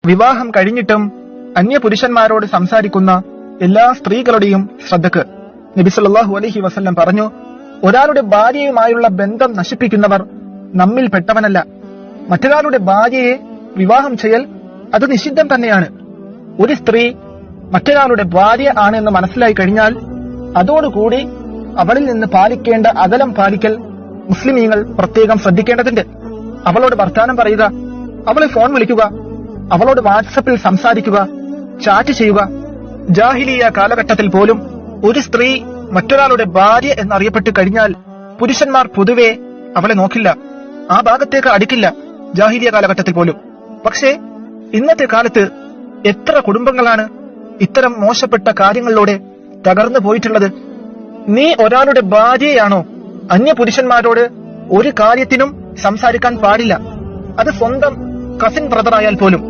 വിവാഹം കഴിഞ്ഞിട്ടും അന്യ പുരുഷന്മാരോട് സംസാരിക്കുന്ന എല്ലാ സ്ത്രീകളുടെയും ശ്രദ്ധക്ക് നബി സല്ലല്ലാഹു അലൈഹി വസല്ലം പറഞ്ഞു, ഒരാളുടെ ഭാര്യയുമായുള്ള ബന്ധം നശിപ്പിക്കുന്നവർ നമ്മിൽ പെട്ടവനല്ല. മറ്റൊരാളുടെ ഭാര്യയെ വിവാഹം ചെയ്യൽ അത് നിഷിദ്ധം തന്നെയാണ്. ഒരു സ്ത്രീ മറ്റൊരാളുടെ ഭാര്യ ആണ് എന്ന് മനസ്സിലായി കഴിഞ്ഞാൽ അതോടുകൂടി അവളിൽ നിന്ന് പാലിക്കേണ്ട അകലം പാലിക്കൽ മുസ്ലിമീങ്ങൾ പ്രത്യേകം ശ്രദ്ധിക്കേണ്ടതുണ്ട്. അവളോട് വർത്താനം പറയുക, അവളെ ഫോൺ വിളിക്കുക, അവളോട് വാട്സപ്പിൽ സംസാരിക്കുക, ചാറ്റ് ചെയ്യുക. ജാഹിലിയ കാലഘട്ടത്തിൽ പോലും ഒരു സ്ത്രീ മറ്റൊരാളുടെ ഭാര്യ എന്നറിയപ്പെട്ട് കഴിഞ്ഞാൽ പുരുഷന്മാർ പൊതുവെ അവളെ നോക്കില്ല, ആ ഭാഗത്തേക്ക് അടുക്കില്ല, ജാഹിലിയ കാലഘട്ടത്തിൽ പോലും. പക്ഷേ ഇന്നത്തെ കാലത്ത് എത്ര കുടുംബങ്ങളാണ് ഇത്തരം മോശപ്പെട്ട കാര്യങ്ങളിലൂടെ തകർന്നു പോയിട്ടുള്ളത്. നീ ഒരാളുടെ ഭാര്യയാണോ, അന്യ പുരുഷന്മാരോട് ഒരു കാര്യത്തിനും സംസാരിക്കാൻ പാടില്ല. അത് സ്വന്തം കസിൻ ബ്രദർ ആയാൽ പോലും.